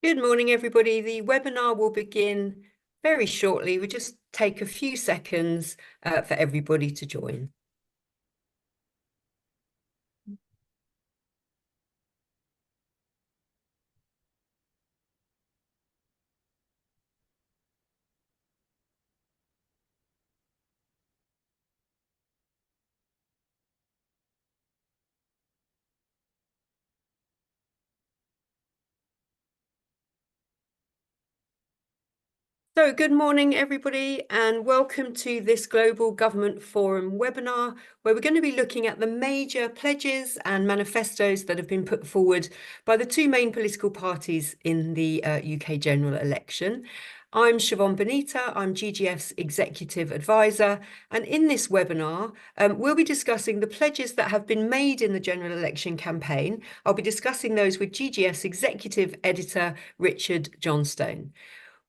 Good morning, everybody. The webinar will begin very shortly. We'll just take a few seconds for everybody to join. So good morning, everybody, and welcome to this Global Government Forum webinar, where we're going to be looking at the major pledges and manifestos that have been put forward by the two main political parties in the UK general election. I'm Siobhan Benita, I'm GGF's Executive Advisor, and in this webinar, we'll be discussing the pledges that have been made in the general election campaign. I'll be discussing those with GGF's Executive Editor, Richard Johnstone.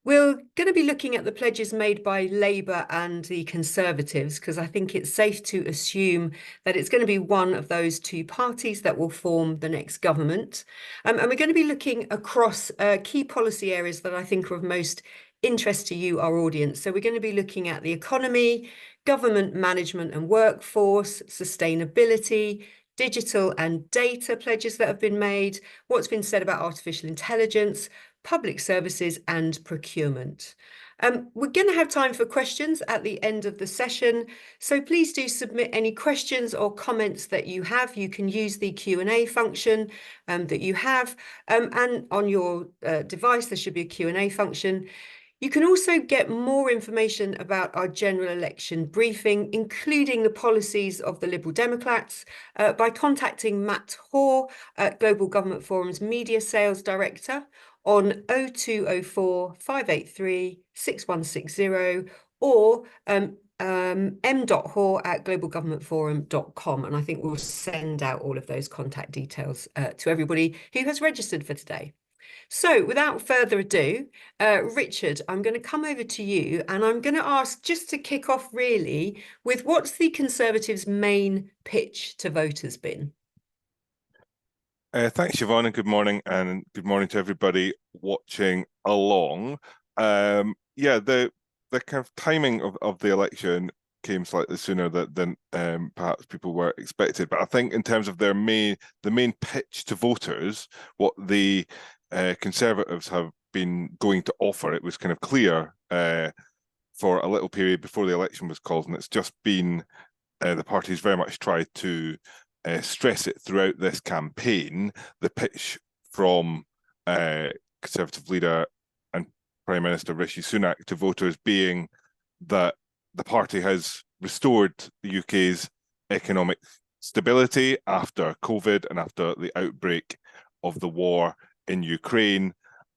We're going to be looking at the pledges made by Labour and the Conservatives, because I think it's safe to assume that it's going to be one of those two parties that will form the next government. And we're going to be looking across key policy areas that I think are of most interest to you, our audience. So we're going to be looking at the economy, government management and workforce, sustainability, digital and data pledges that have been made, what's been said about artificial intelligence, public services and procurement. We're going to have time for questions at the end of the session, so please do submit any questions or comments that you have. You can use the Q&A function that you have, and on your device there should be a Q&A function. You can also get more information about our general election briefing, including the policies of the Liberal Democrats, by contacting Matt Hoare, Global Government Forum's Media Sales Director, on 0204 583 6160 or m.hoare@globalgovernmentforum.com. And I think we'll send out all of those contact details to everybody who has registered for today. So without further ado, Richard, I'm going to come over to you and I'm going to ask, just to kick off really, with what's the Conservatives' main pitch to voters been? Thanks, Siobhan, and good morning to everybody watching along. The kind of timing of the election came slightly sooner than perhaps people were expected. But I think in terms of the main pitch to voters, what the Conservatives have been going to offer, it was kind of clear for a little period before the election was called, and it's just been the parties very much tried to stress it throughout this campaign. The pitch from Conservative leader and Prime Minister Rishi Sunak to voters being that the party has restored the UK's economic stability after COVID and after the outbreak of the war in Ukraine,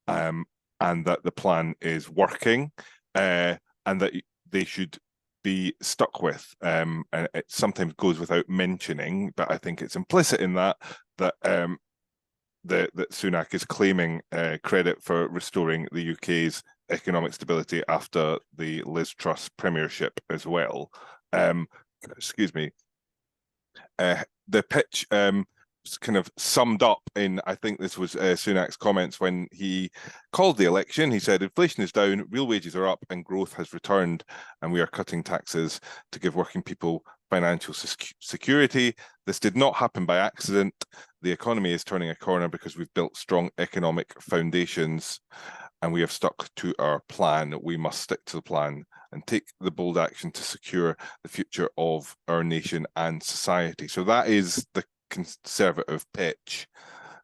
and that the plan is working, and that they should be stuck with. And it sometimes goes without mentioning, but I think it's implicit in that Sunak is claiming credit for restoring the UK's economic stability after the Liz Truss premiership as well. Excuse me. The pitch was kind of summed up in, I think this was Sunak's comments when he called the election. He said, inflation is down, real wages are up and growth has returned, and we are cutting taxes to give working people financial security. This did not happen by accident. The economy is turning a corner because we've built strong economic foundations and we have stuck to our plan. We must stick to the plan and take the bold action to secure the future of our nation and society. So that is the Conservative pitch.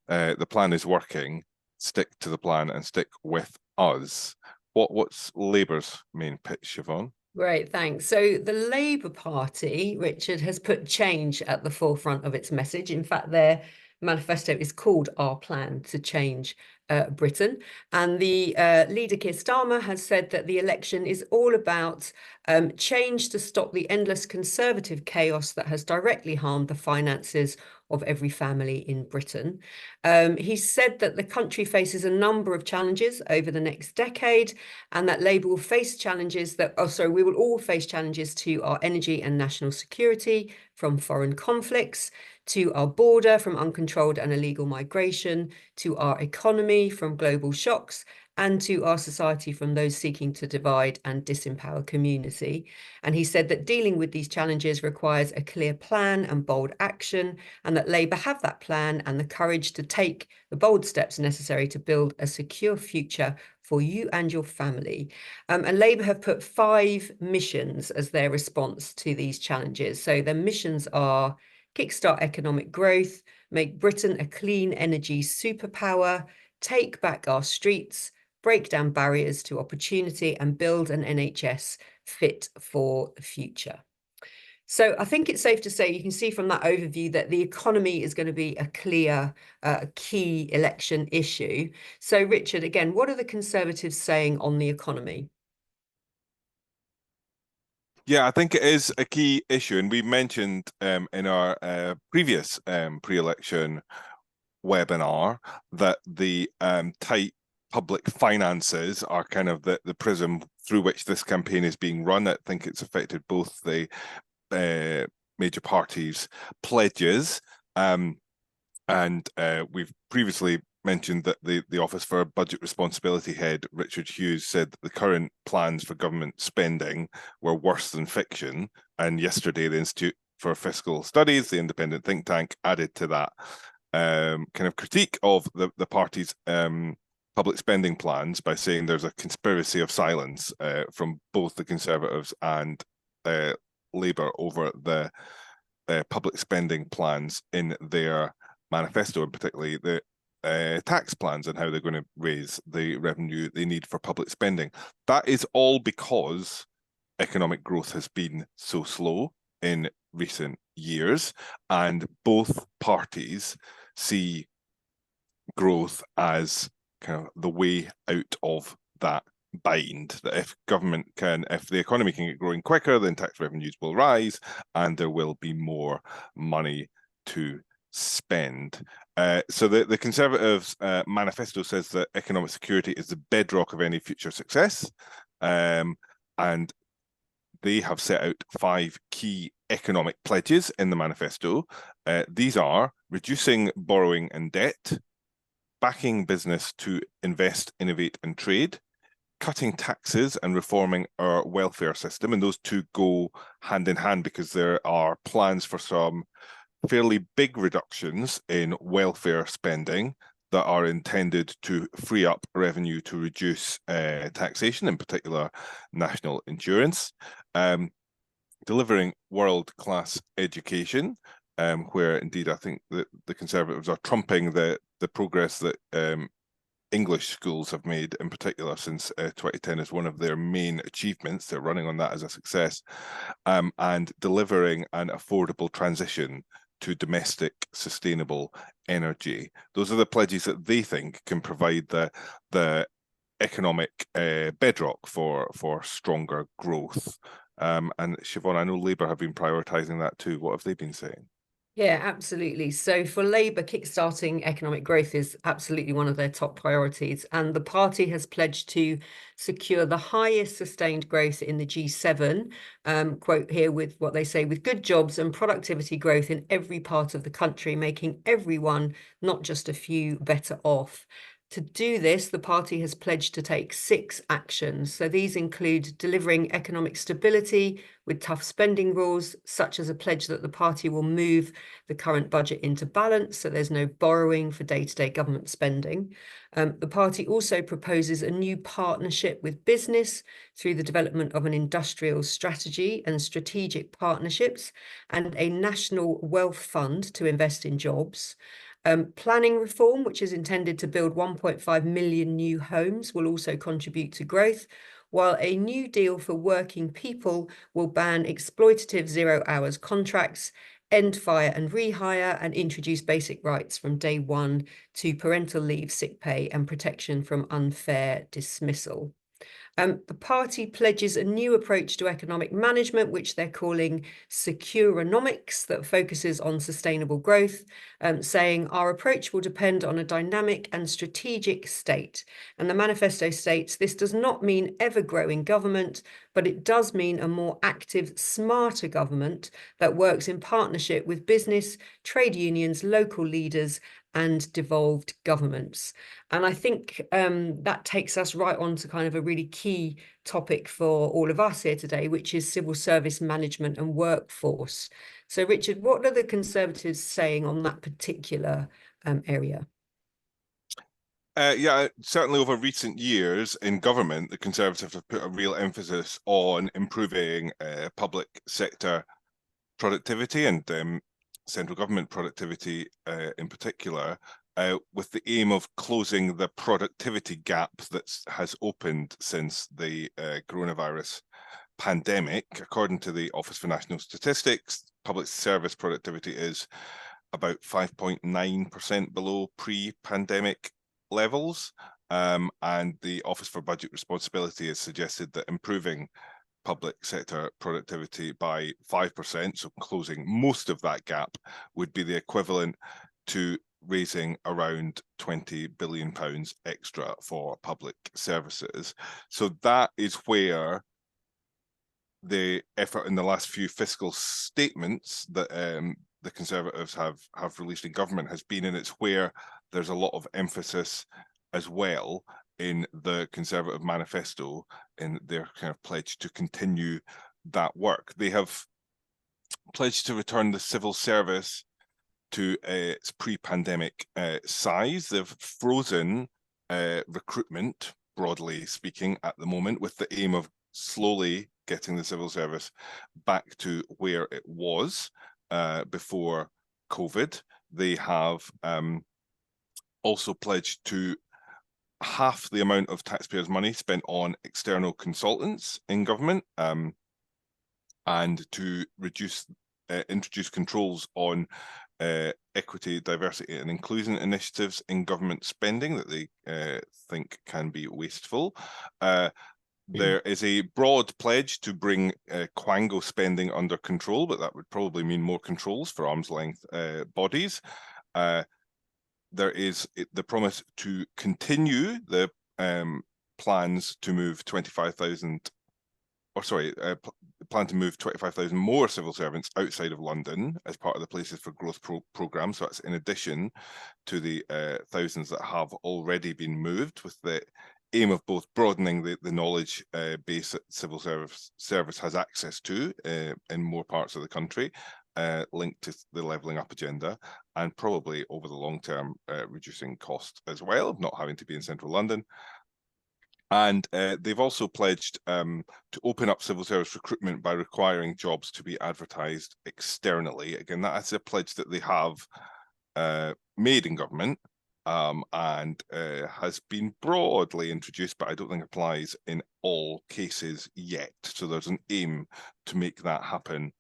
The plan is working. Stick to the plan and stick with us. What's Labour's main pitch, Siobhan? Great, thanks. So the Labour Party, Richard, has put change at the forefront of its message. In fact, their manifesto is called Our Plan to Change Britain. And the leader, Keir Starmer, has said that the election is all about change to stop the endless Conservative chaos that has directly harmed the finances of every family in Britain. He said that the country faces a number of challenges over the next decade, and that Labour will face challenges that, oh, sorry, we will all face challenges to our energy and national security from foreign conflicts, to our border from uncontrolled and illegal migration, to our economy from global shocks, and to our society from those seeking to divide and disempower community. And he said that dealing with these challenges requires a clear plan and bold action, and that Labour have that plan and the courage to take the bold steps necessary to build a secure future for you and your family. And Labour have put 5 missions as their response to these challenges. So their missions are kickstart economic growth, make Britain a clean energy superpower, take back our streets, break down barriers to opportunity, and build an NHS fit for the future. So I think it's safe to say you can see from that overview that the economy is going to be a clear key election issue. So Richard, again, what are the Conservatives saying on the economy? Yeah, I think it is a key issue, and we mentioned in our previous pre-election webinar that the tight public finances are kind of the prism through which this campaign is being run. I think it's affected both the major parties' pledges, and we've previously mentioned that the Office for Budget Responsibility head, Richard Hughes, said that the current plans for government spending were worse than fiction. And yesterday, the Institute for Fiscal Studies, the independent think tank, added to that kind of critique of the party's public spending plans by saying there's a conspiracy of silence from both the Conservatives and Labour over the public spending plans in their manifesto, and particularly the tax plans and how they're going to raise the revenue they need for public spending. That is all because economic growth has been so slow in recent years, and both parties see growth as kind of the way out of that bind. That if the economy can get growing quicker, then tax revenues will rise and there will be more money to spend. So the Conservatives' manifesto says that economic security is the bedrock of any future success. And they have set out 5 key economic pledges in the manifesto. These are reducing borrowing and debt, backing business to invest, innovate, and trade, cutting taxes and reforming our welfare system. And those two go hand in hand because there are plans for some fairly big reductions in welfare spending that are intended to free up revenue to reduce taxation, in particular national insurance, delivering world-class education, where indeed I think that the Conservatives are trumping the progress that English schools have made, in particular since 2010, is one of their main achievements. They're running on that as a success, and delivering an affordable transition to domestic sustainable energy. Those are the pledges that they think can provide the economic bedrock for stronger growth. And Siobhan, I know Labour have been prioritising that too. What have they been saying? Yeah, absolutely. So for Labour, kickstarting economic growth is absolutely one of their top priorities. And the party has pledged to secure the highest sustained growth in the G7, quote here, with what they say, with good jobs and productivity growth in every part of the country, making everyone, not just a few, better off. To do this, the party has pledged to take 6 actions. So these include delivering economic stability with tough spending rules, such as a pledge that the party will move the current budget into balance, so there's no borrowing for day-to-day government spending. The party also proposes a new partnership with business through the development of an industrial strategy and strategic partnerships, and a national wealth fund to invest in jobs. Planning reform, which is intended to build 1.5 million new homes, will also contribute to growth, while a new deal for working people will ban exploitative 0 hours contracts, end fire and rehire, and introduce basic rights from day one to parental leave, sick pay, and protection from unfair dismissal. The party pledges a new approach to economic management, which they're calling Securonomics, that focuses on sustainable growth, saying our approach will depend on a dynamic and strategic state. And the manifesto states this does not mean ever-growing government, but it does mean a more active, smarter government that works in partnership with business, trade unions, local leaders, and devolved governments. And I think that takes us right on to kind of a really key topic for all of us here today, which is civil service management and workforce. So, Richard, what are the Conservatives saying on that particular area? Yeah, certainly over recent years in government, the Conservatives have put a real emphasis on improving public sector productivity and central government productivity in particular, with the aim of closing the productivity gap that has opened since the coronavirus pandemic. According to the Office for National Statistics, public service productivity is about 5.9% below pre-pandemic levels. And the Office for Budget Responsibility has suggested that improving public sector productivity by 5%, so closing most of that gap, would be the equivalent to raising around £20 billion extra for public services. So that is where the effort in the last few fiscal statements that the Conservatives have released in government has been, and it's where there's a lot of emphasis as well in the Conservative manifesto, in their kind of pledge to continue that work. They have pledged to return the civil service to its pre-pandemic size. They've frozen recruitment, broadly speaking, at the moment, with the aim of slowly getting the civil service back to where it was before COVID. They have also pledged to half the amount of taxpayers' money spent on external consultants in government, and to introduce controls on equity, diversity and inclusion initiatives in government spending that they think can be wasteful. There is a broad pledge to bring Quango spending under control, but that would probably mean more controls for arm's length bodies. There is the promise to continue the plans to move 25,000, or sorry, plan to move 25,000 more civil servants outside of London as part of the Places for Growth programme. So that's in addition to the thousands that have already been moved, with the aim of both broadening the knowledge base that civil service has access to in more parts of the country, linked to the levelling up agenda, and probably over the long term reducing costs as well of not having to be in central London. And they've also pledged to open up civil service recruitment by requiring jobs to be advertised externally. Again, that's a pledge that they have made in government, and has been broadly introduced, but I don't think applies in all cases yet. So there's an aim to make that happen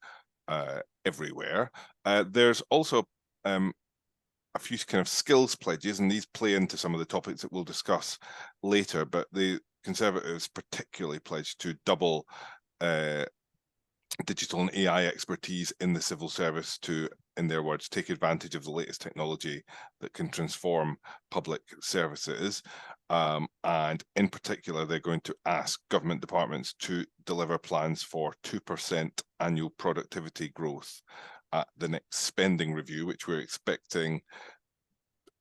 everywhere. There's also a few kind of skills pledges, and these play into some of the topics that we'll discuss later, but the Conservatives particularly pledged to double digital and AI expertise in the civil service to, in their words, take advantage of the latest technology that can transform public services. And in particular, they're going to ask government departments to deliver plans for 2% annual productivity growth at the next spending review, which we're expecting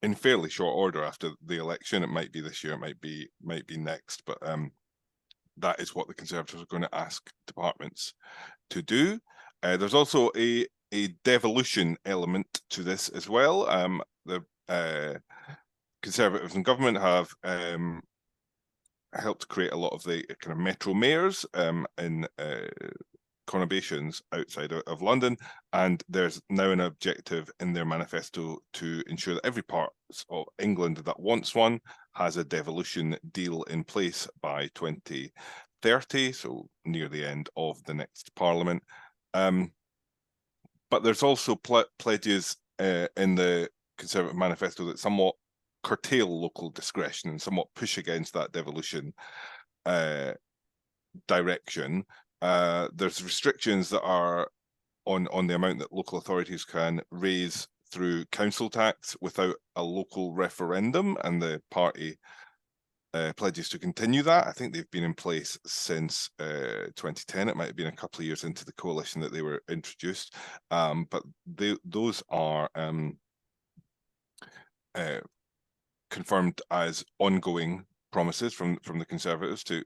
in fairly short order after the election. It might be this year, it might be next, but that is what the Conservatives are going to ask departments to do. There's also a devolution element to this as well. The Conservatives in government have helped create a lot of the kind of metro mayors in conurbations outside of London, and there's now an objective in their manifesto to ensure that every part of England that wants one has a devolution deal in place by 2030, so near the end of the next Parliament. But there's also pledges in the Conservative manifesto that somewhat curtail local discretion and somewhat push against that devolution direction. There's restrictions that are on the amount that local authorities can raise through council tax without a local referendum, and the party pledges to continue that. I think they've been in place since 2010. It might have been a couple of years into the coalition that they were introduced, but those are confirmed as ongoing promises from the Conservatives to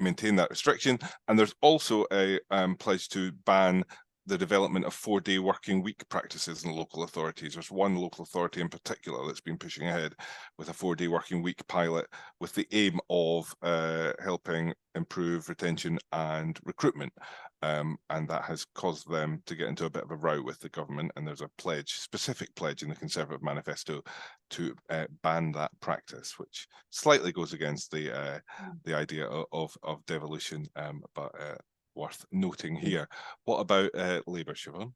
maintain that restriction. And there's also a pledge to ban the development of 4-day working week practices in local authorities. There's one local authority in particular that's been pushing ahead with a 4-day working week pilot with the aim of helping improve retention and recruitment. And that has caused them to get into a bit of a row with the government. And there's a pledge, specific pledge in the Conservative manifesto to ban that practice, which slightly goes against the idea of devolution, but worth noting here. What about Labour, Siobhan?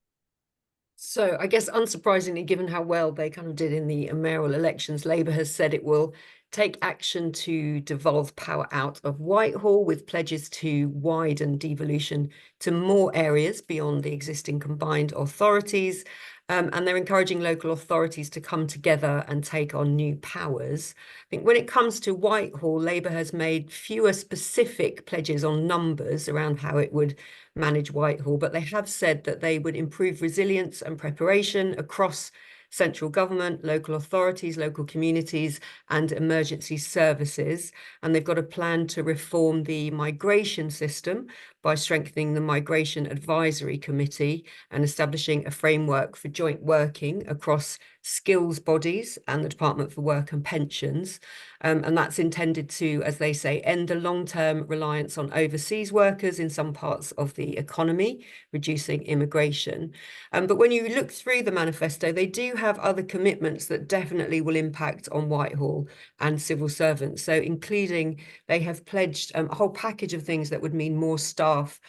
So I guess unsurprisingly, given how well they kind of did in the mayoral elections, Labour has said it will take action to devolve power out of Whitehall, with pledges to widen devolution to more areas beyond the existing combined authorities. And they're encouraging local authorities to come together and take on new powers. I think when it comes to Whitehall, Labour has made fewer specific pledges on numbers around how it would manage Whitehall, but they have said that they would improve resilience and preparation across central government, local authorities, local communities, and emergency services. And they've got a plan to reform the migration system by strengthening the Migration Advisory Committee and establishing a framework for joint working across skills bodies and the Department for Work and Pensions. And that's intended to, as they say, end the long-term reliance on overseas workers in some parts of the economy, reducing immigration. But when you look through the manifesto, they do have other commitments that definitely will impact on Whitehall and civil servants. So including, they have pledged a whole package of things that would mean more staff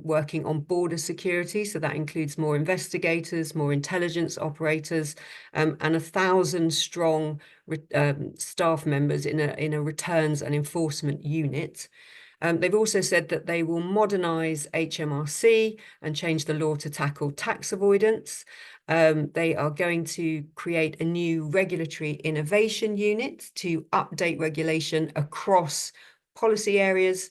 working on border security. So that includes more investigators, more intelligence operators, and 1,000 strong staff members in a returns and enforcement unit. They've also said that they will modernise HMRC and change the law to tackle tax avoidance. They are going to create a new regulatory innovation unit to update regulation across policy areas.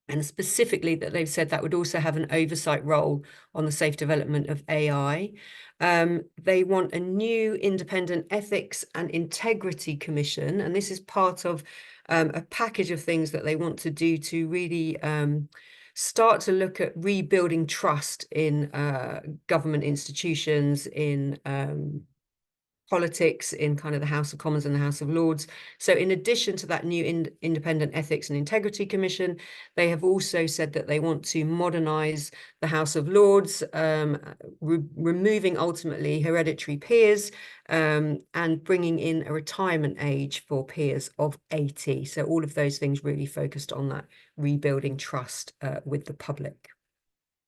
And specifically that they've said that would also have an oversight role on the safe development of AI. They want a new independent ethics and integrity commission. And this is part of a package of things that they want to do to really start to look at rebuilding trust in government institutions, in politics, in kind of the House of Commons and the House of Lords. So in addition to that new Independent Ethics and Integrity Commission, they have also said that they want to modernise the House of Lords, removing ultimately hereditary peers, and bringing in a retirement age for peers of 80. So all of those things really focused on that rebuilding trust with the public.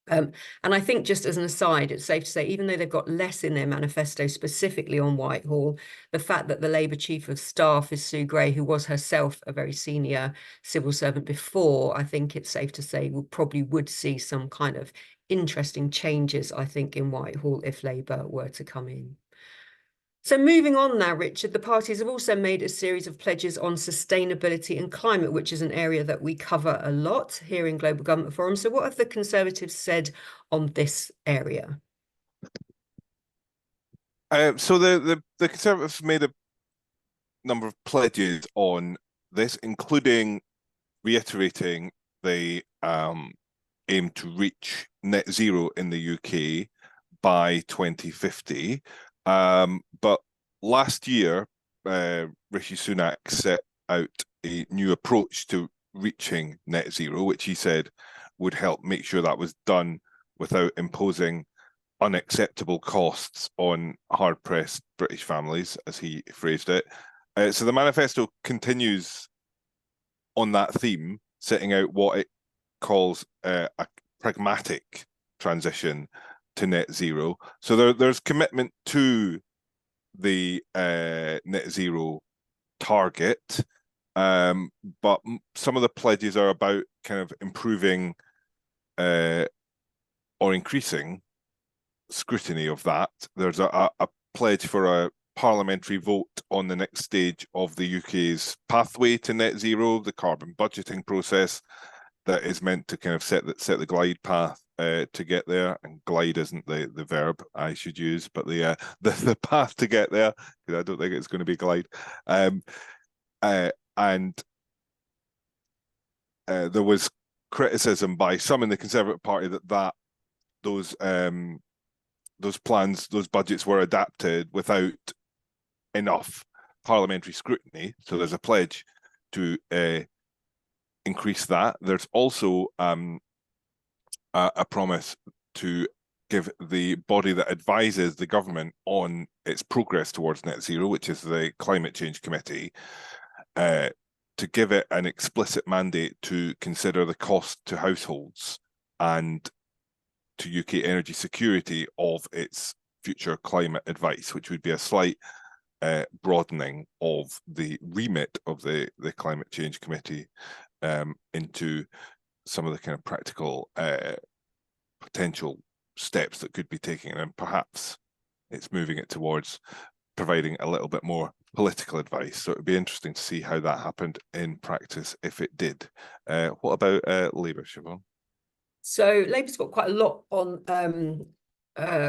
And I think, just as an aside, it's safe to say, even though they've got less in their manifesto specifically on Whitehall, the fact that the Labour Chief of Staff is Sue Gray, who was herself a very senior civil servant before, I think it's safe to say we probably would see some kind of interesting changes, I think, in Whitehall if Labour were to come in. So moving on now, Richard, the parties have also made a series of pledges on sustainability and climate, which is an area that we cover a lot here in Global Government Forum. So what have the Conservatives said on this area? So the Conservatives made a number of pledges on this, including reiterating the aim to reach net zero in the UK by 2050. But last year, Rishi Sunak set out a new approach to reaching net zero, which he said would help make sure that was done without imposing unacceptable costs on hard-pressed British families, as he phrased it. So the manifesto continues on that theme, setting out what it calls a pragmatic transition to net zero. So there's commitment to the net zero target, But some of the pledges are about kind of improving or increasing scrutiny of that. There's a pledge for a parliamentary vote on the next stage of the UK's pathway to net zero, the carbon budgeting process that is meant to kind of set the glide path to get there. And glide isn't the verb I should use, but the path to get there, because I don't think it's going to be glide. And there was criticism by some in the Conservative Party that those plans, those budgets were adapted without enough parliamentary scrutiny. So there's a pledge to increase that. There's also a promise to give the body that advises the government on its progress towards net zero, which is the Climate Change Committee, to give it an explicit mandate to consider the cost to households and to UK energy security of its future climate advice, which would be a slight broadening of the remit of the Climate Change Committee into some of the kind of practical potential steps that could be taken, and perhaps it's moving it towards providing a little bit more political advice. So it would be interesting to see how that happened in practice if it did. What about Labour, Siobhan? So Labour's got quite a lot on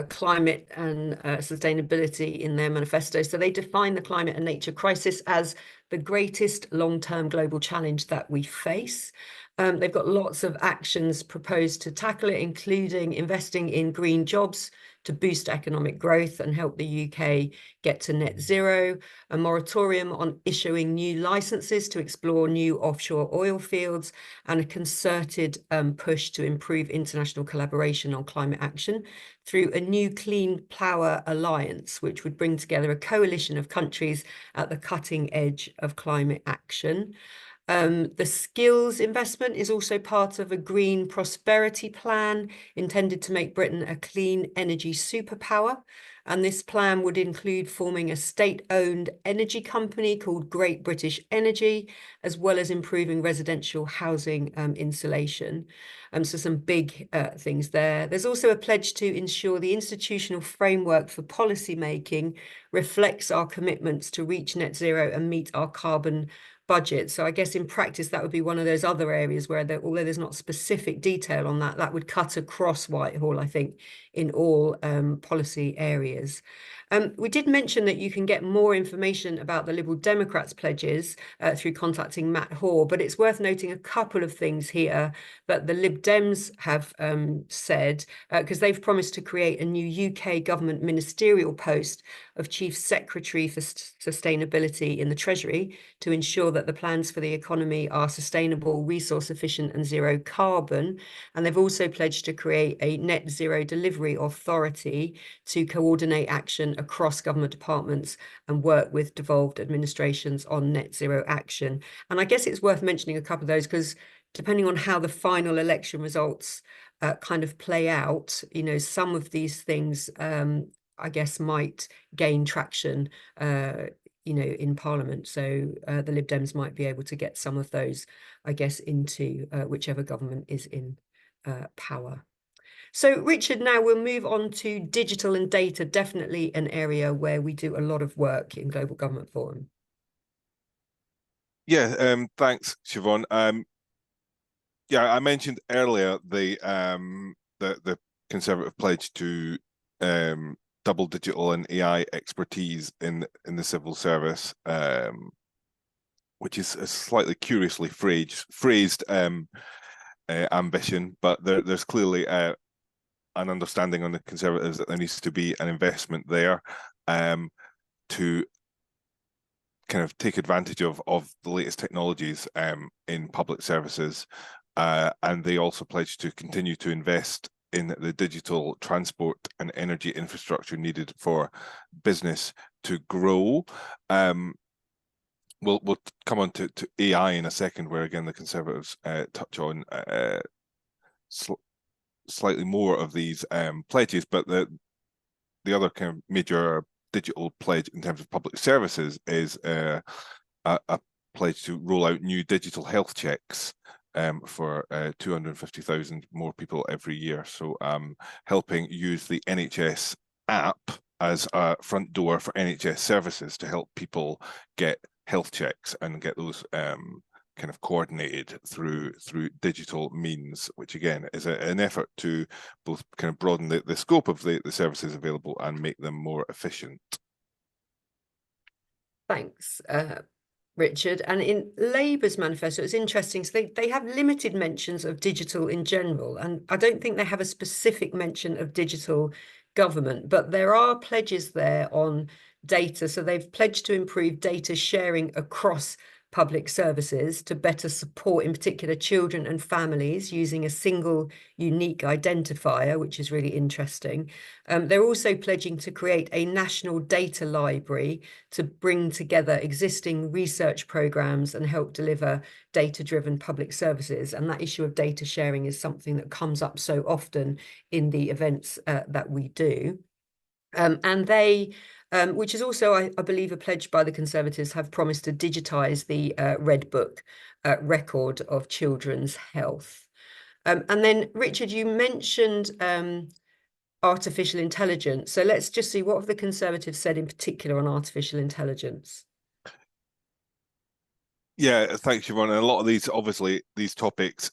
climate and sustainability in their manifesto. So they define the climate and nature crisis as the greatest long-term global challenge that we face. They've got lots of actions proposed to tackle it, including investing in green jobs to boost economic growth and help the UK get to net zero, a moratorium on issuing new licenses to explore new offshore oil fields, and a concerted push to improve international collaboration on climate action through a new Clean Power Alliance, which would bring together a coalition of countries at the cutting edge of climate action. The skills investment is also part of a green prosperity plan intended to make Britain a clean energy superpower. And this plan would include forming a state-owned energy company called Great British Energy, as well as improving residential housing insulation. So some big things there. There's also a pledge to ensure the institutional framework for policy making reflects our commitments to reach net zero and meet our carbon budget. So I guess in practice, that would be one of those other areas where, although there's not specific detail on that, that would cut across Whitehall, I think, in all policy areas. We did mention that you can get more information about the Liberal Democrats' pledges through contacting Matt Hoare, but it's worth noting a couple of things here that the Lib Dems have said, because they've promised to create a new UK government ministerial post of Chief Secretary for Sustainability in the Treasury to ensure that the plans for the economy are sustainable, resource efficient and zero carbon. And they've also pledged to create a net zero delivery authority to coordinate action across government departments and work with devolved administrations on net zero action. And I guess it's worth mentioning a couple of those because depending on how the final election results kind of play out, you know, some of these things I guess might gain traction you know, in Parliament. So the Lib Dems might be able to get some of those, I guess, into whichever government is in power. So Richard, now we'll move on to digital and data, definitely an area where we do a lot of work in Global Government Forum. Yeah, thanks, Siobhan. Yeah, I mentioned earlier the Conservative pledge to double digital and AI expertise in the civil service, which is a slightly curiously phrased ambition, but there's clearly an understanding on the Conservatives that there needs to be an investment there to kind of take advantage of the latest technologies in public services, and they also pledge to continue to invest in the digital transport and energy infrastructure needed for business to grow. We'll come on to AI in a second, where again the Conservatives touch on slightly more of these pledges, but the other kind of major digital pledge in terms of public services is a pledged to roll out new digital health checks for 250,000 more people every year. So helping use the NHS app as a front door for NHS services to help people get health checks and get those kind of coordinated through digital means, which again is an effort to both kind of broaden the scope of the services available and make them more efficient. Thanks, Richard. And in Labour's manifesto, it's interesting. So they have limited mentions of digital in general, and I don't think they have a specific mention of digital government, but there are pledges there on data. So they've pledged to improve data sharing across public services to better support, in particular, children and families using a single unique identifier, which is really interesting. They're also pledging to create a national data library to bring together existing research programs and help deliver data-driven public services. And that issue of data sharing is something that comes up so often in the events that we do. And they, which is also, I believe, a pledge by the Conservatives, have promised to digitise the Red Book record of children's health. And then, Richard, you mentioned artificial intelligence. So let's just see, what have the Conservatives said in particular on artificial intelligence? Yeah, thanks, Siobhan. And a lot of these topics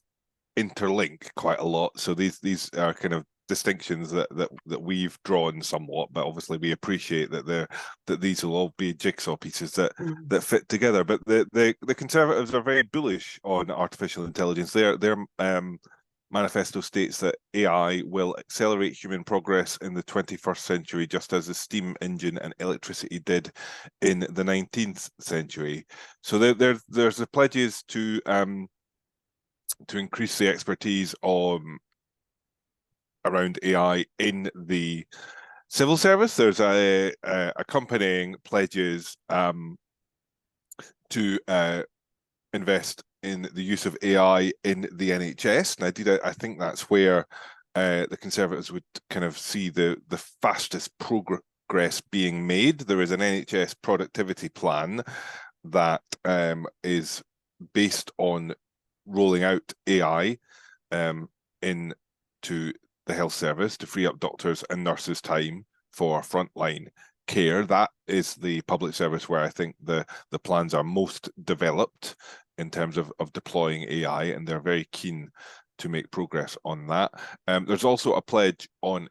interlink quite a lot. So these are kind of distinctions that we've drawn somewhat, but obviously we appreciate that these will all be jigsaw pieces that fit together. But the Conservatives are very bullish on artificial intelligence. Their manifesto states that AI will accelerate human progress in the 21st century, just as the steam engine and electricity did in the 19th century. So there's the pledges to increase the expertise around AI in the civil service. There's accompanying pledges to invest in the use of AI in the NHS. And I think that's where the Conservatives would kind of see the fastest progress being made. There is an NHS productivity plan that is based on rolling out AI into the health service to free up doctors and nurses' time for frontline care. That is the public service where I think the plans are most developed in terms of deploying AI, and they're very keen to make progress on that. There's also a pledge on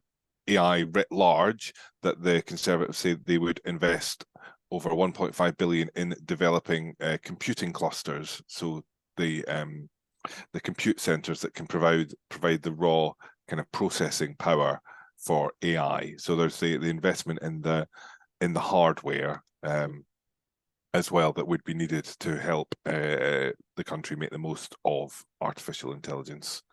AI writ large that the Conservatives say they would invest over 1.5 billion in developing computing clusters. So the compute centers that can provide the raw kind of processing power for AI. So there's the investment in the hardware as well that would be needed to help the country make the most of artificial intelligence.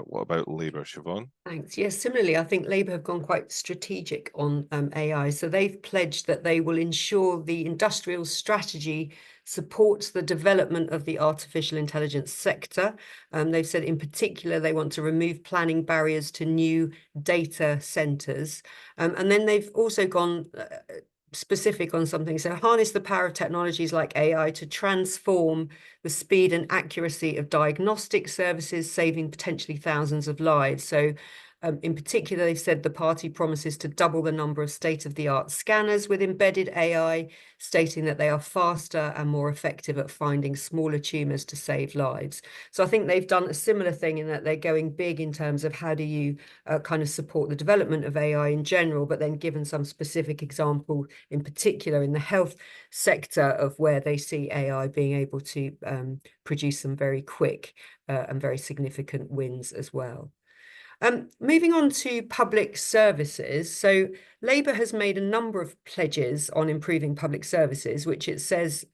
What about Labour, Siobhan? Thanks. Yes, similarly, I think Labour have gone quite strategic on AI. So they've pledged that they will ensure the industrial strategy supports the development of the artificial intelligence sector. They've said in particular they want to remove planning barriers to new data centres. And then they've also gone specific on something. So harness the power of technologies like AI to transform the speed and accuracy of diagnostic services, saving potentially thousands of lives. So in particular, they've said the party promises to double the number of state-of-the-art scanners with embedded AI, stating that they are faster and more effective at finding smaller tumours to save lives. So I think they've done a similar thing in that they're going big in terms of how do you kind of support the development of AI in general, but then given some specific example, in particular in the health sector, of where they see AI being able to produce some very quick and very significant wins as well. Moving on to public services. So Labour has made a number of pledges on improving public services, which it says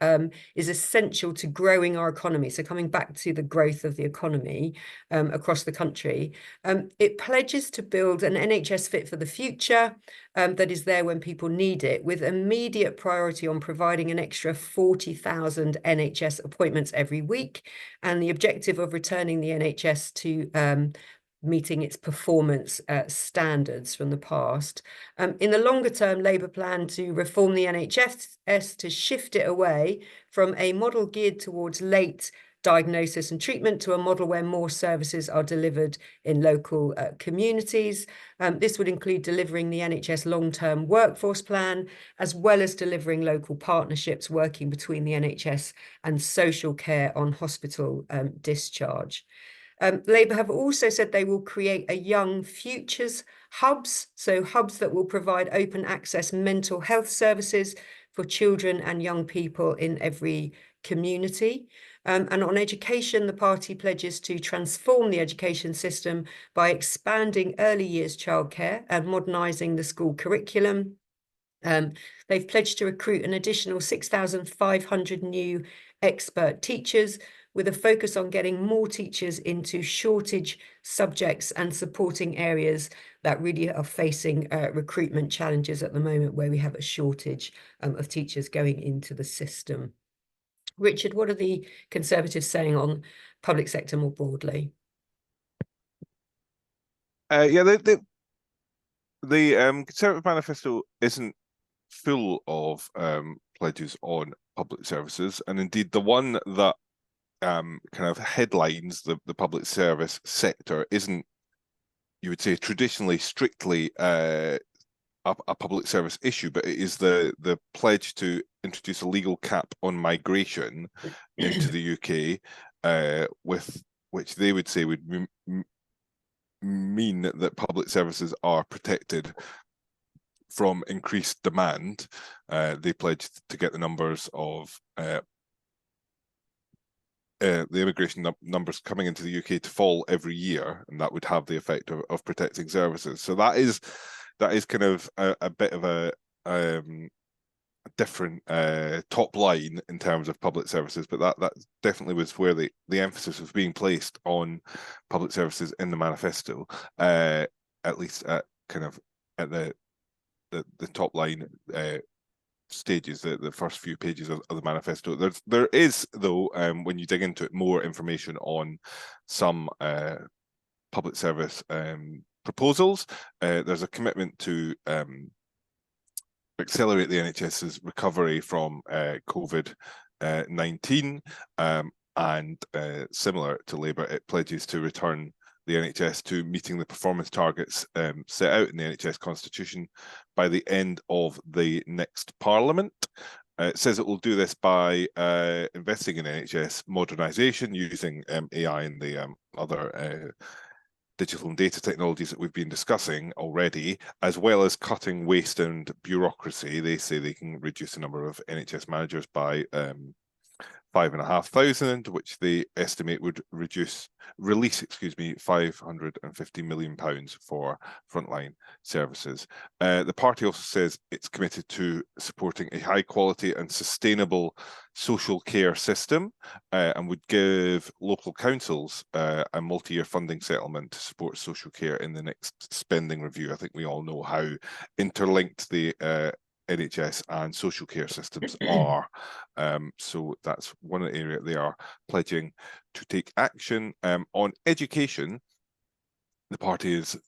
is essential to growing our economy. So coming back to the growth of the economy across the country, it pledges to build an NHS fit for the future that is there when people need it, with immediate priority on providing an extra 40,000 NHS appointments every week, and the objective of returning the NHS to meeting its performance standards from the past. In the longer term, Labour plan to reform the NHS to shift it away from a model geared towards late diagnosis and treatment to a model where more services are delivered in local communities. This would include delivering the NHS long-term workforce plan, as well as delivering local partnerships working between the NHS and social care on hospital discharge. Labour have also said they will create a Young Futures hubs, so hubs that will provide open access mental health services for children and young people in every community. And on education, the party pledges to transform the education system by expanding early years childcare and modernising the school curriculum. They've pledged to recruit an additional 6,500 new expert teachers, with a focus on getting more teachers into shortage subjects and supporting areas that really are facing recruitment challenges at the moment, where we have a shortage of teachers going into the system. Richard, what are the Conservatives saying on public sector more broadly? Yeah, the Conservative manifesto isn't full of pledges on public services, and indeed the one that kind of headlines the public service sector isn't, you would say, traditionally strictly a public service issue, but it is the pledge to introduce a legal cap on migration into the UK, with which they would say would mean that public services are protected from increased demand. They pledged to get the numbers of the immigration numbers coming into the UK to fall every year, and that would have the effect of protecting services. So that is kind of a bit of a different top line in terms of public services, but that definitely was where the emphasis was being placed on public services in the manifesto, at least at kind of at the top line stages, the first few pages of the manifesto. There is, though, when you dig into it, more information on some public service proposals. There's a commitment to accelerate the NHS's recovery from COVID-19, and similar to Labour, it pledges to return the NHS to meeting the performance targets set out in the NHS Constitution by the end of the next Parliament. It says it will do this by investing in NHS modernisation using AI and the other digital and data technologies that we've been discussing already, as well as cutting waste and bureaucracy. They say they can reduce the number of NHS managers by 5,500, which they estimate would release £550 million for frontline services. The party also says it's committed to supporting a high quality and sustainable social care system, and would give local councils a multi-year funding settlement to support social care in the next spending review. I think we all know how interlinked the NHS and social care systems are. So that's one area they are pledging to take action. On education, the party is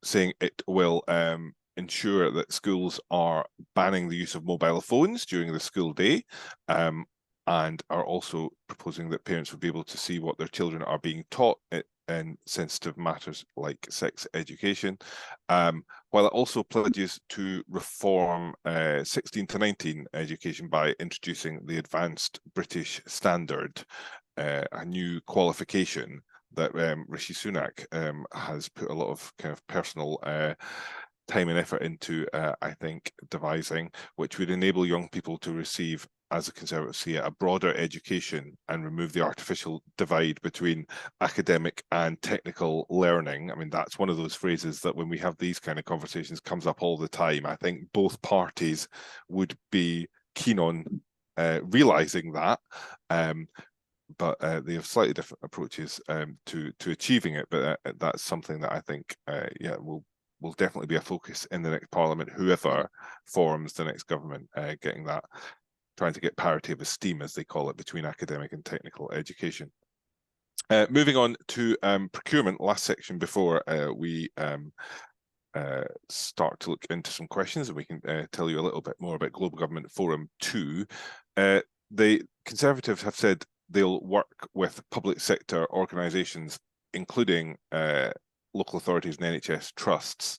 saying it will ensure that schools are banning the use of mobile phones during the school day, and are also proposing that parents would be able to see what their children are being taught in sensitive matters like sex education, while it also pledges to reform 16 to 19 education by introducing the Advanced British Standard, a new qualification that Rishi Sunak has put a lot of kind of personal time and effort into, I think, devising, which would enable young people to receive, as a Conservative see it, a broader education and remove the artificial divide between academic and technical learning. I mean, that's one of those phrases that when we have these kind of conversations comes up all the time. I think both parties would be keen on realising that. But they have slightly different approaches to achieving it. But that's something that I think, will definitely be a focus in the next Parliament, whoever forms the next government, getting that, trying to get parity of esteem, as they call it, between academic and technical education. Moving on to procurement, last section before we start to look into some questions, and we can tell you a little bit more about Global Government Forum 2. The Conservatives have said they'll work with public sector organisations, including local authorities and NHS trusts,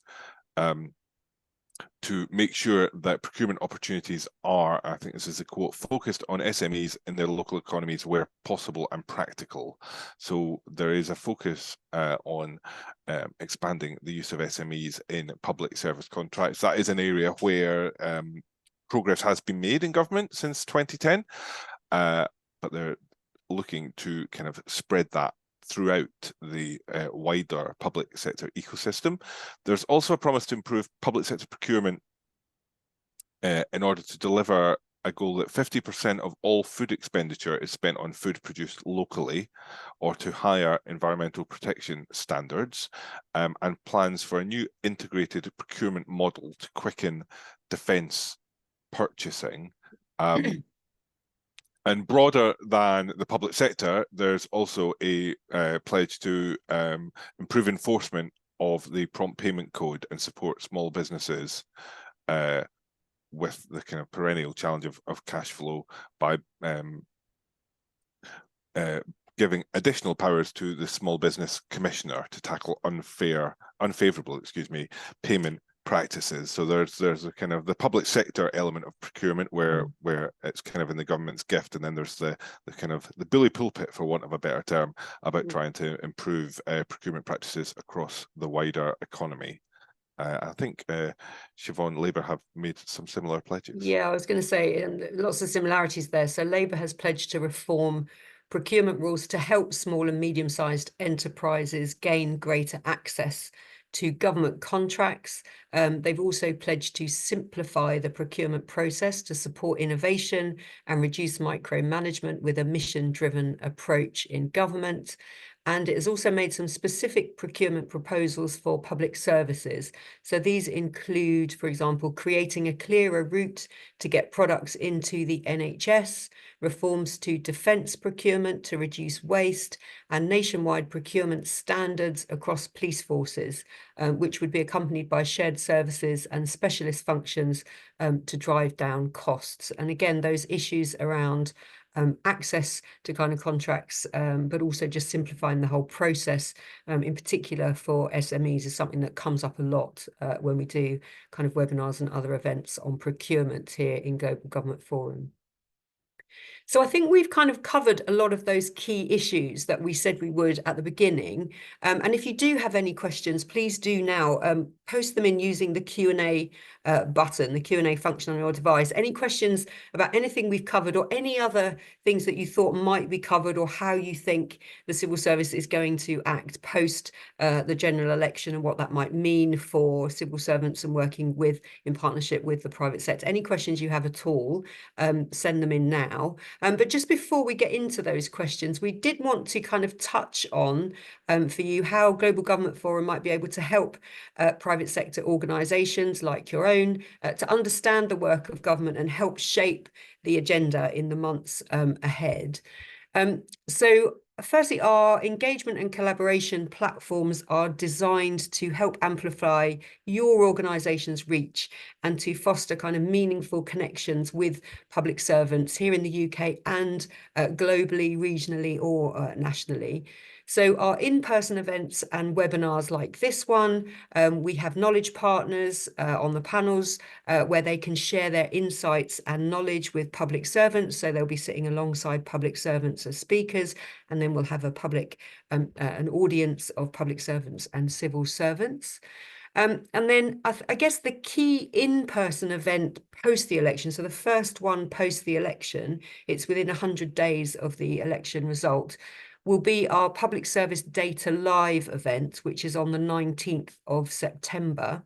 to make sure that procurement opportunities are, I think this is a quote, focused on SMEs in their local economies where possible and practical. So there is a focus on expanding the use of SMEs in public service contracts. That is an area where progress has been made in government since 2010, but they're looking to kind of spread that throughout the wider public sector ecosystem. There's also a promise to improve public sector procurement in order to deliver a goal that 50% of all food expenditure is spent on food produced locally, or to higher environmental protection standards, and plans for a new integrated procurement model to quicken defence purchasing. And broader than the public sector, there's also a pledge to improve enforcement of the prompt payment code and support small businesses with the kind of perennial challenge of cash flow by giving additional powers to the Small Business Commissioner to tackle unfavourable, payment practices. So there's a kind of the public sector element of procurement where it's kind of in the government's gift, and then there's the kind of the bully pulpit, for want of a better term, about trying to improve procurement practices across the wider economy. I think Siobhan, Labour have made some similar pledges. Yeah, I was going to say lots of similarities there. So Labour has pledged to reform procurement rules to help small and medium-sized enterprises gain greater access to government contracts. They've also pledged to simplify the procurement process to support innovation and reduce micromanagement with a mission-driven approach in government. And it has also made some specific procurement proposals for public services. So these include, for example, creating a clearer route to get products into the NHS, reforms to defence procurement to reduce waste, and nationwide procurement standards across police forces, which would be accompanied by shared services and specialist functions to drive down costs. And again, those issues around access to kind of contracts, but also just simplifying the whole process, in particular for SMEs, is something that comes up a lot when we do kind of webinars and other events on procurement here in Global Government Forum. So I think we've kind of covered a lot of those key issues that we said we would at the beginning. And if you do have any questions, please do now post them in using the Q&A button, the Q&A function on your device. Any questions about anything we've covered, or any other things that you thought might be covered, or how you think the civil service is going to act post the general election, and what that might mean for civil servants and working in partnership with the private sector. Any questions you have at all, send them in now. But just before we get into those questions, we did want to kind of touch on for you how Global Government Forum might be able to help private sector organisations like your own to understand the work of government and help shape the agenda in the months ahead. So firstly, our engagement and collaboration platforms are designed to help amplify your organisation's reach and to foster kind of meaningful connections with public servants here in the UK and globally, regionally, or nationally. So our in-person events and webinars like this one, we have knowledge partners on the panels where they can share their insights and knowledge with public servants. So they'll be sitting alongside public servants as speakers, and then we'll have an audience of public servants and civil servants. And then I guess the key in-person event post the election, so the first one post the election, it's within 100 days of the election result, will be our Public Service Data Live event, which is on the 19th of September.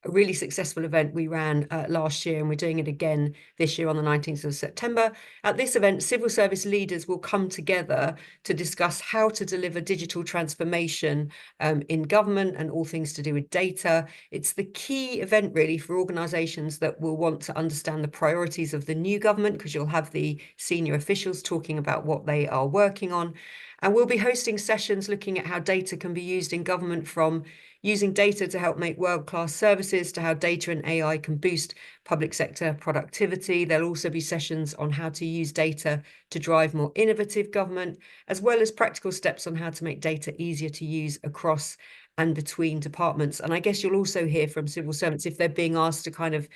A really successful event we ran last year, and we're doing it again this year on the 19th of September. At this event, civil service leaders will come together to discuss how to deliver digital transformation in government and all things to do with data. It's the key event really for organisations that will want to understand the priorities of the new government, because you'll have the senior officials talking about what they are working on. And we'll be hosting sessions looking at how data can be used in government, from using data to help make world-class services to how data and AI can boost public sector productivity. There'll also be sessions on how to use data to drive more innovative government, as well as practical steps on how to make data easier to use across and between departments. And I guess you'll also hear from civil servants if they're being asked to kind of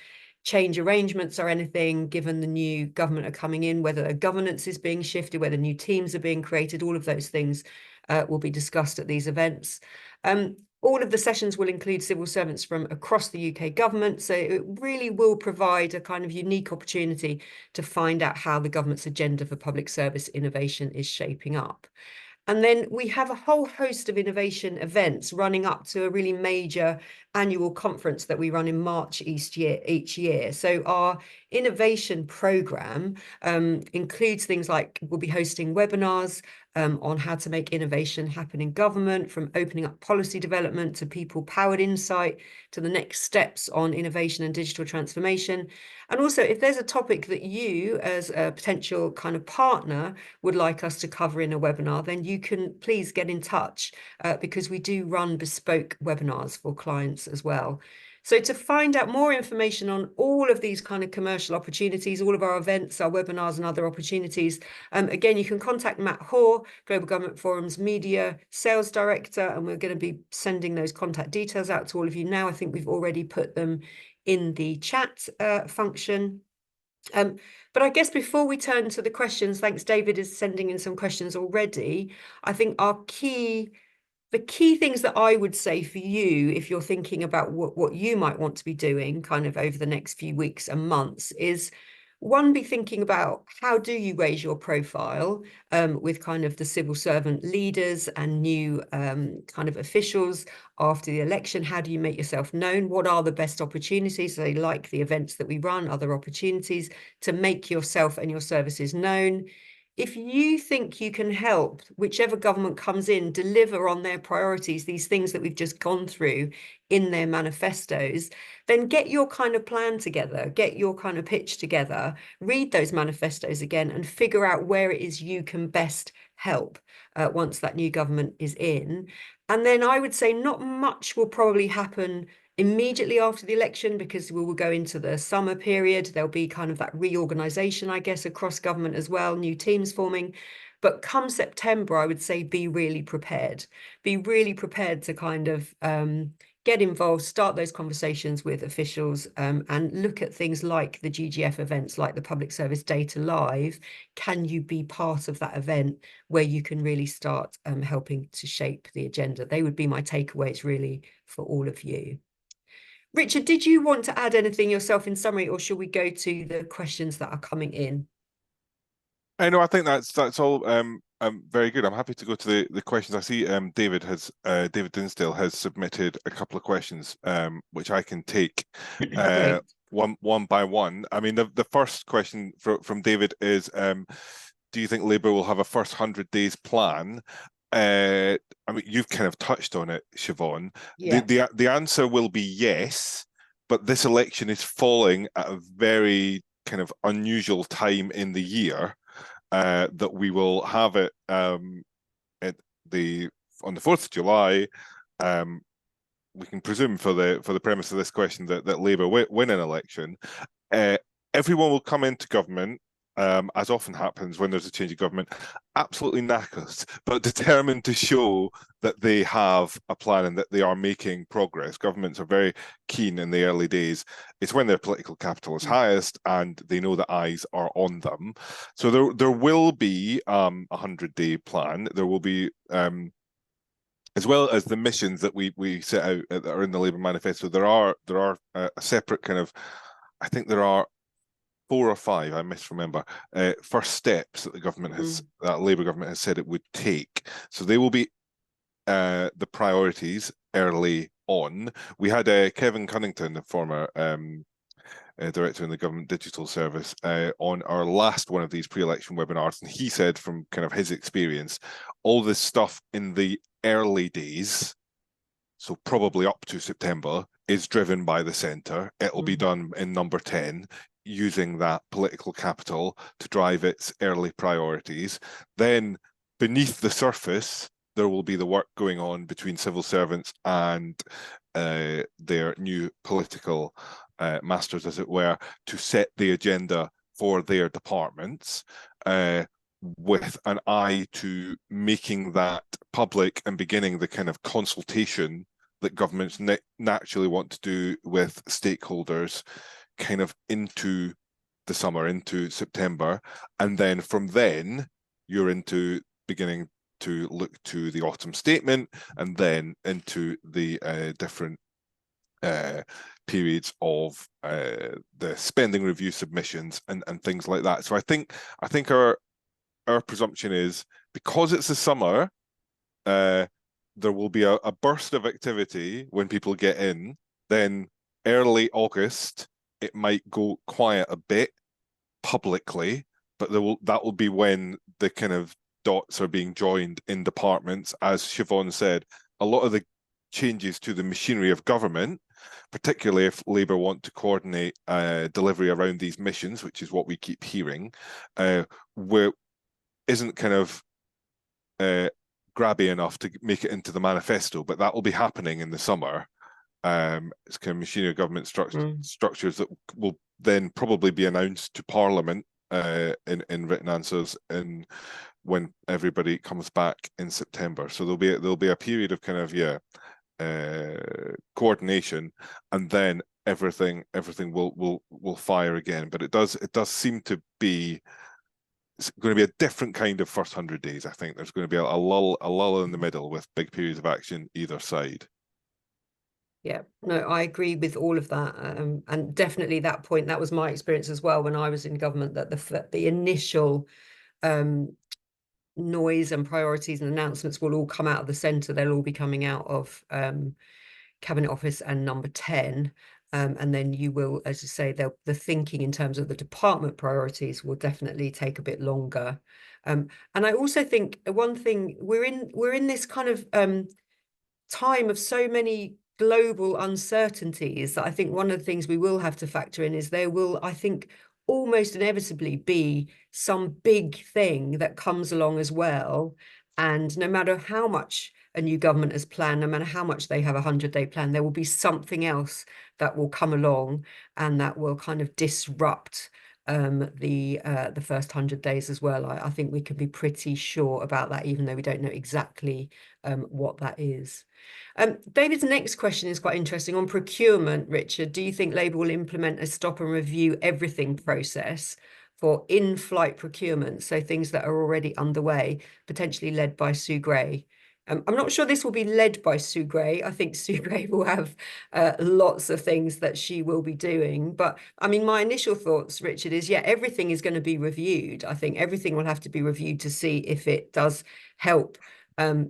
change arrangements or anything, given the new government are coming in, whether governance is being shifted, whether new teams are being created. All of those things will be discussed at these events. All of the sessions will include civil servants from across the UK government, so it really will provide a kind of unique opportunity to find out how the government's agenda for public service innovation is shaping up. And then we have a whole host of innovation events running up to a really major annual conference that we run in March each year. So our innovation program includes things like we'll be hosting webinars on how to make innovation happen in government, from opening up policy development to people-powered insight to the next steps on innovation and digital transformation. And also, if there's a topic that you, as a potential kind of partner, would like us to cover in a webinar, then you can please get in touch because we do run bespoke webinars for clients as well. So to find out more information on all of these kind of commercial opportunities, all of our events, our webinars and other opportunities, again, you can contact Matt Hoare, Global Government Forum's Media Sales Director, and we're going to be sending those contact details out to all of you now. I think we've already put them in the chat function. But I guess before we turn to the questions, thanks, David is sending in some questions already. I think the key things that I would say for you, if you're thinking about what you might want to be doing kind of over the next few weeks and months, is one, be thinking about how do you raise your profile with kind of the civil servant leaders and new kind of officials after the election. How do you make yourself known? What are the best opportunities? So like the events that we run, other opportunities to make yourself and your services known. If you think you can help whichever government comes in deliver on their priorities, these things that we've just gone through in their manifestos, then get your kind of plan together, get your kind of pitch together, read those manifestos again and figure out where it is you can best help once that new government is in. And then I would say not much will probably happen immediately after the election, because we will go into the summer period. There'll be kind of that reorganization, I guess, across government as well, new teams forming. But come September, I would say be really prepared. Be really prepared to kind of get involved, start those conversations with officials and look at things like the GGF events, like the Public Service Data Live. Can you be part of that event where you can really start helping to shape the agenda? They would be my takeaways really for all of you. Richard, did you want to add anything yourself in summary, or should we go to the questions that are coming in? I know. I think that's all very good. I'm happy to go to the questions. I see David Dinsdale has submitted a couple of questions which I can take Great. one by one. I mean, the first question from David is, do you think Labour will have a first 100 days plan? I mean, you've kind of touched on it, Siobhan. Yeah. The answer will be yes, but this election is falling at a very kind of unusual time in the year. That we will have it on the 4th of July. We can presume for the premise of this question that Labour win an election. Everyone will come into government, as often happens when there's a change of government, absolutely knackered, but determined to show that they have a plan and that they are making progress. Governments are very keen in the early days. It's when their political capital is highest and they know that eyes are on them. So there will be a 100-day plan. There will be as well as the missions that we set out that are in the Labour manifesto. There are a separate kind of, I think there are 4 or 5, I misremember, first steps that the government that Labour government has said it would take. So they will be the priorities early on. We had Kevin Cunnington, the former director in the Government Digital Service, on our last one of these pre-election webinars, and he said from kind of his experience, all this stuff in the early days, so probably up to September, is driven by the centre. It'll be done in number 10, using that political capital to drive its early priorities. Then beneath the surface, there will be the work going on between civil servants and their new political masters, as it were, to set the agenda for their departments, with an eye to making that public and beginning the kind of consultation that governments naturally want to do with stakeholders kind of into the summer, into September. And then from then, you're into beginning to look to the autumn statement and then into the different periods of the spending review submissions and things like that. So I think our presumption is, because it's the summer, there will be a burst of activity when people get in. Then early August, it might go quiet a bit publicly, but that will be when the kind of dots are being joined in departments. As Siobhan said, a lot of the changes to the machinery of government, particularly if Labour want to coordinate delivery around these missions, which is what we keep hearing, where isn't kind of grabby enough to make it into the manifesto, but that will be happening in the summer. It's kind of machinery of government structures that will then probably be announced to Parliament in written answers when everybody comes back in September. So there'll be a period of kind of coordination, and then everything will fire again. But it does seem to be, it's going to be a different kind of first 100 days. I think there's going to be a lull in the middle with big periods of action either side. Yeah, no, I agree with all of that, and definitely that point. That was my experience as well when I was in government. That the initial noise and priorities and announcements will all come out of the centre. They'll all be coming out of Cabinet Office and Number 10. And then you will, as you say, the thinking in terms of the department priorities will definitely take a bit longer. And I also think one thing, we're in this kind of time of so many global uncertainties that I think one of the things we will have to factor in is there will, I think, almost inevitably be some big thing that comes along as well. And no matter how much a new government has planned, no matter how much they have a 100-day plan, there will be something else that will come along and that will kind of disrupt the first 100 days as well. I think we can be pretty sure about that, even though we don't know exactly what that is. David's next question is quite interesting. On procurement, Richard, do you think Labour will implement a stop and review everything process for in-flight procurement, so things that are already underway, potentially led by Sue Gray? I'm not sure this will be led by Sue Gray. I think Sue Gray will have lots of things that she will be doing. But I mean, my initial thoughts, Richard, is everything is going to be reviewed. I think everything will have to be reviewed to see if it does help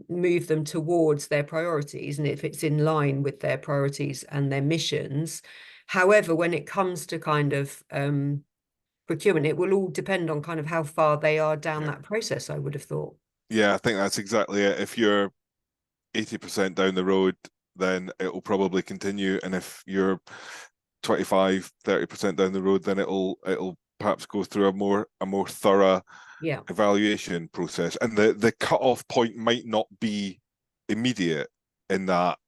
move them towards their priorities and if it's in line with their priorities and their missions. However, when it comes to kind of procurement, it will all depend on kind of how far they are down that process, I would have thought. Yeah, I think that's exactly it. If you're 80% down the road, then it will probably continue. And if you're 25, 30% down the road, then it'll perhaps go through a more thorough evaluation process. And the cut-off point might not be immediate, in that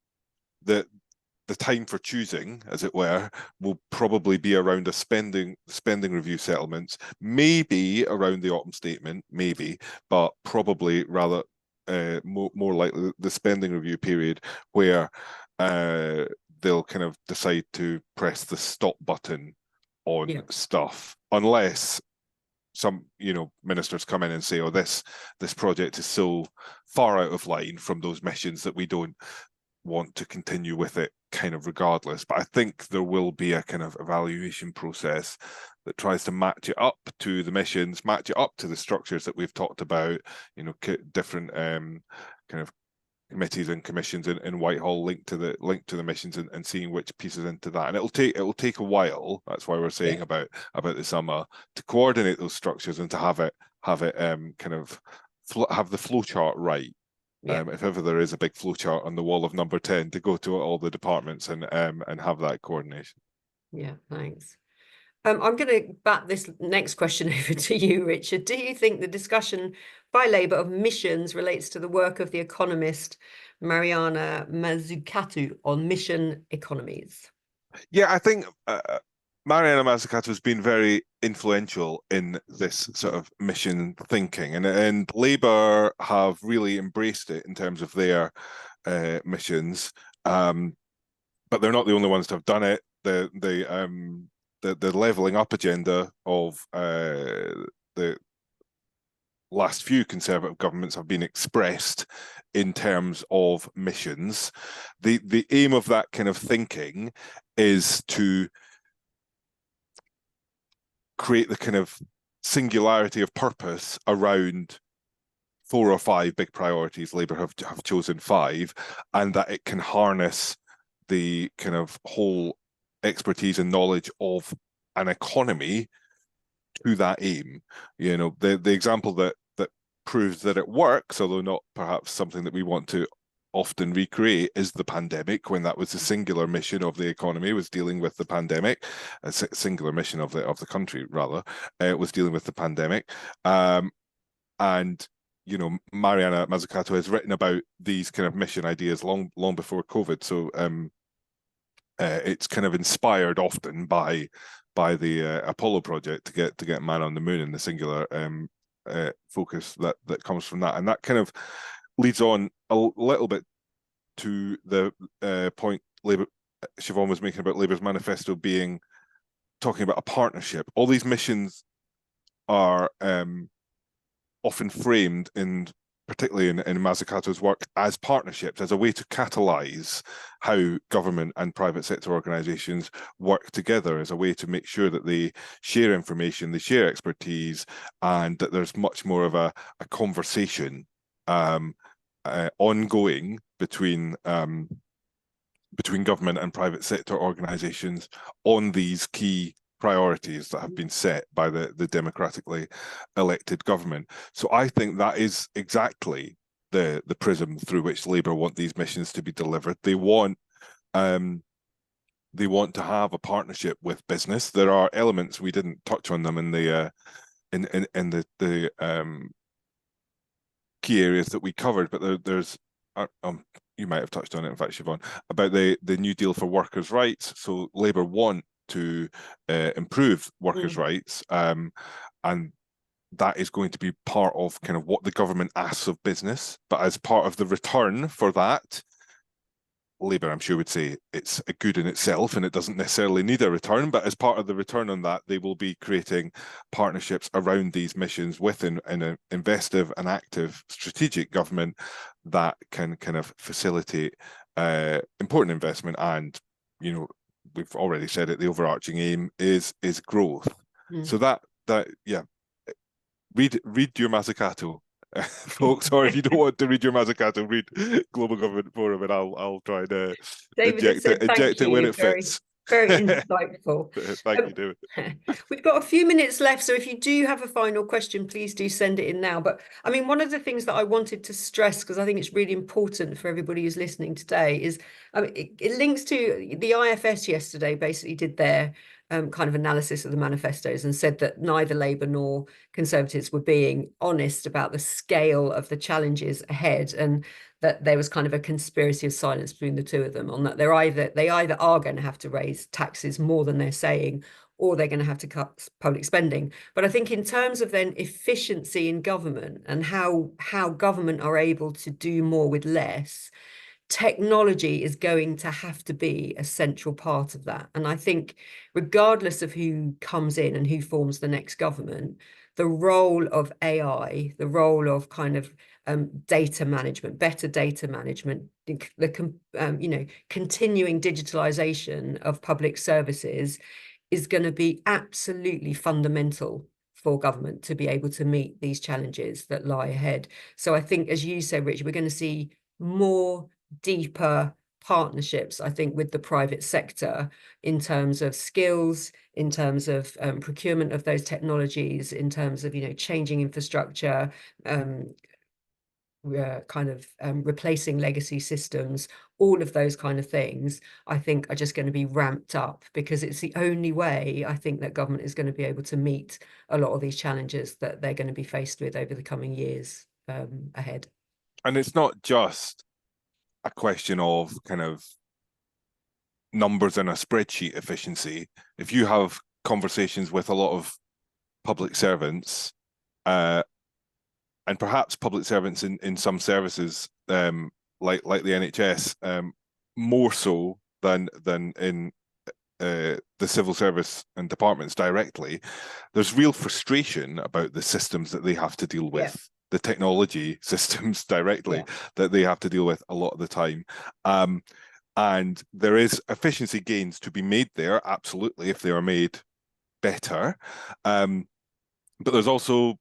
the time for choosing, as it were, will probably be around a spending review settlements, maybe around the autumn statement, maybe, but probably rather more likely the spending review period, where they'll kind of decide to press the stop button on stuff, unless some ministers come in and say, oh, this project is so far out of line from those missions that we don't want to continue with it kind of regardless. But I think there will be a kind of evaluation process that tries to match it up to the missions, match it up to the structures that we've talked about, different kind of committees and commissions in Whitehall linked to the missions, and seeing which pieces into that. And it'll take a while. That's why we're saying about the summer, to coordinate those structures and to have it kind of have the flowchart right. If ever there is a big flowchart on the wall of Number 10, to go to all the departments and have that coordination. Yeah, thanks. I'm going to bat this next question over to you, Richard. Do you think the discussion by Labour of missions relates to the work of the economist Mariana Mazzucato on mission economies? Yeah, I think Mariana Mazzucato has been very influential in this sort of mission thinking, and Labour have really embraced it in terms of their missions. But they're not the only ones to have done it. The levelling up agenda of the last few Conservative governments have been expressed in terms of missions. The aim of that kind of thinking is to create the kind of singularity of purpose around four or five big priorities. Labour have chosen five, and that it can harness the kind of whole expertise and knowledge of an economy to that aim. You know, the example that proves that it works, although not perhaps something that we want to often recreate, is the pandemic, when that was the singular mission of the economy, was dealing with the pandemic. A singular mission of the country rather, was dealing with the pandemic. And you know, Mariana Mazzucato has written about these kind of mission ideas long before COVID. So it's kind of inspired often by the Apollo project to get man on the moon, and the singular focus that comes from that, and that kind of leads on a little bit to the point Labour Siobhan was making about Labour's manifesto being talking about a partnership. All these missions are often framed in, particularly in Mazzucato's work, as partnerships, as a way to catalyse how government and private sector organisations work together, as a way to make sure that they share information, they share expertise, and that there's much more of a conversation ongoing between government and private sector organisations on these key priorities that have been set by the democratically elected government. So I think that is exactly the prism through which Labour want these missions to be delivered. They want to have a partnership with business. There are elements, we didn't touch on them in the key areas that we covered, but there's you might have touched on it, in fact, Siobhan, about the New Deal for workers' rights. So Labour want to improve workers' rights, and that is going to be part of kind of what the government asks of business. But as part of the return for that, Labour, I'm sure, would say it's a good in itself and it doesn't necessarily need a return. But as part of the return on that, they will be creating partnerships around these missions with an investive and active strategic government that can kind of facilitate important investment. And, you know, we've already said it, the overarching aim is growth. So that yeah, read your Mazzucato, folks, or if you don't want to read your Mazzucato, read Global Government Forum, and I'll try to David has said thank it where you. it fits. Very insightful. Thank you, David. We've got a few minutes left, so if you do have a final question, please do send it in now. But I mean, one of the things that I wanted to stress, because I think it's really important for everybody who's listening today, is it links to the IFS yesterday, basically did their kind of analysis of the manifestos and said that neither Labour nor Conservatives were being honest about the scale of the challenges ahead, and that there was kind of a conspiracy of silence between the two of them on that they either are going to have to raise taxes more than they're saying, or they're going to have to cut public spending. But I think in terms of then efficiency in government and how government are able to do more with less, technology is going to have to be a central part of that. And I think regardless of who comes in and who forms the next government, the role of AI, the role of kind of data management, better data management, continuing digitalization of public services is going to be absolutely fundamental for government to be able to meet these challenges that lie ahead. So I think, as you say, Richard, we're going to see more deeper partnerships, I think, with the private sector in terms of skills, in terms of procurement of those technologies, in terms of, changing infrastructure, kind of replacing legacy systems, all of those kind of things, I think are just going to be ramped up, because it's the only way I think that government is going to be able to meet a lot of these challenges that they're going to be faced with over the coming years ahead. And it's not just a question of kind of numbers in a spreadsheet efficiency. If you have conversations with a lot of public servants, and perhaps public servants in some services, like the NHS, more so than in the civil service and departments directly, there's real frustration about the systems that they have to deal Yeah, with, the technology systems directly yeah, that they have to deal with a lot of the time. And there is efficiency gains to be made there, absolutely, if they are made better. But there's also,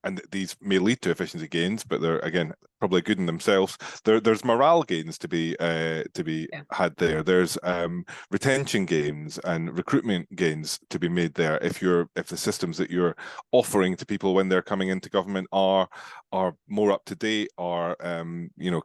and these may lead to efficiency gains, but they're again probably good in themselves. There's morale gains to be yeah, had there. There's retention gains and recruitment gains to be made there if the systems that you're offering to people when they're coming into government are more up to date, are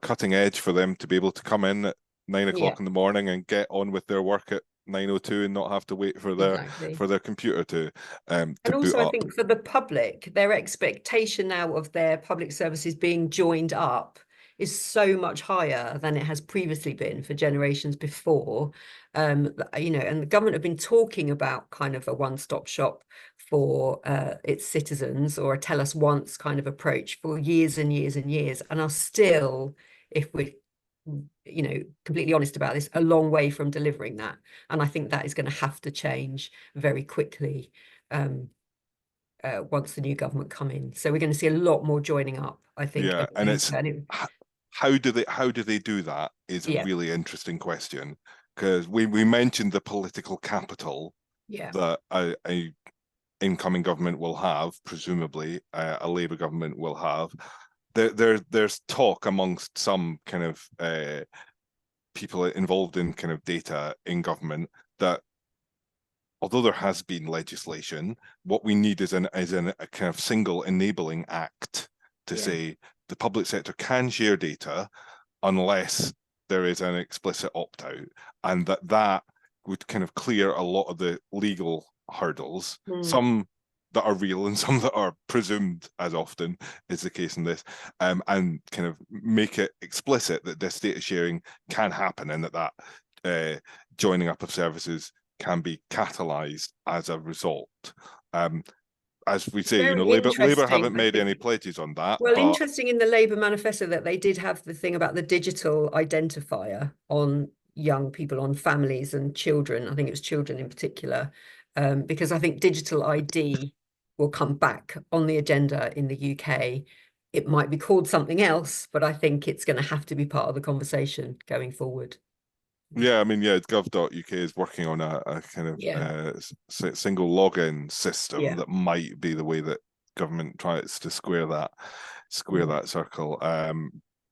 cutting edge for them to be able to come in at 9 o'clock yeah, in the morning and get on with their work at 9:02 and not have to wait for exactly. their computer to And boot also, I up. think for the public, their expectation now of their public services being joined up is so much higher than it has previously been for generations before. And the government have been talking about kind of a one-stop shop for its citizens, or a tell us once kind of approach, for years and years and years, and are still, if we're completely honest about this, a long way from delivering that. And I think that is going to have to change very quickly. Um, once the new government come in. So we're going to see a lot more joining up, I think, Yeah, of and it's data. how do they do that is a Yeah, really interesting question, because we mentioned the political capital yeah, that a incoming government will have, presumably a Labour government will have. There's talk amongst some kind of people involved in kind of data in government that although there has been legislation, what we need is a kind of single enabling act to yeah. say the public sector can share data unless there is an explicit opt-out, and that would kind of clear a lot of the legal hurdles, Mm, some that are real and some that are presumed, as often is the case in this, and kind of make it explicit that this data sharing can happen, and that joining up of services can be catalyzed as a result. Um, as we say, very Labour interesting, haven't I made any think. pledges on that, Well, but interesting in the Labour manifesto that they did have the thing about the digital identifier on young people, on families and children. I think it was children in particular, because I think digital ID will come back on the agenda in the UK. It might be called something else, but I think it's going to have to be part of the conversation going forward. yeah, I mean, yeah, gov.uk is working on a kind of Yeah, single login system yeah, that might be the way that government tries to square yeah, that circle.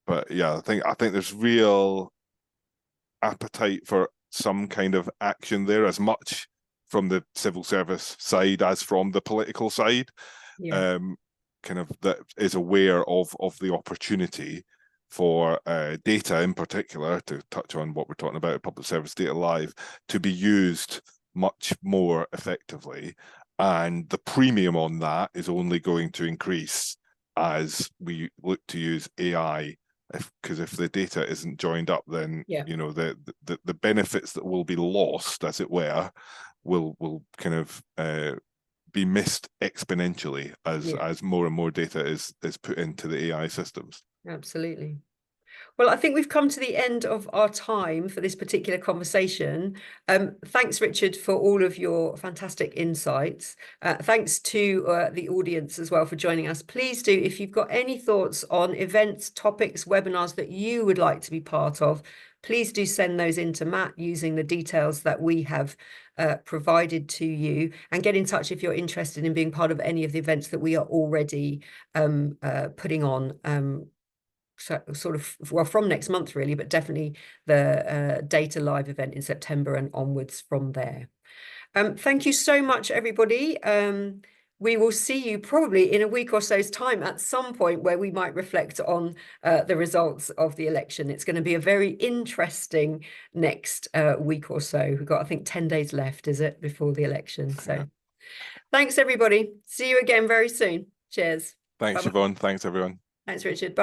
But yeah, I think there's real appetite for some kind of action there, as much from the civil service side as from the political side. yeah, Um, kind of that is aware of the opportunity for data in particular, to touch on what we're talking about, public service data live, to be used much more effectively. And the premium on that is only going to increase as we look to use AI. Because if the data isn't joined up, then yeah, the benefits that will be lost, as it were, will kind of be missed exponentially yeah, as more and more data is put into the AI systems. absolutely. Well, I think we've come to the end of our time for this particular conversation. Thanks, Richard, for all of your fantastic insights. Thanks to the audience as well for joining us. Please do, if you've got any thoughts on events, topics, webinars that you would like to be part of, please do send those in to Matt using the details that we have provided to you, and get in touch if you're interested in being part of any of the events that we are already putting on. So, sort of, well, from next month really, but definitely the Data Live event in September and onwards from there. Thank you so much, everybody. we will see you probably in a week or so's time at some point where we might reflect on the results of the election. It's going to be a very interesting next week or so. We've got, I think, 10 days left, is it, before the election? Yeah. So thanks, everybody. See you again very soon. Cheers. Thanks, Bye-bye. Siobhan. Thanks, everyone. Thanks, Richard. Bye.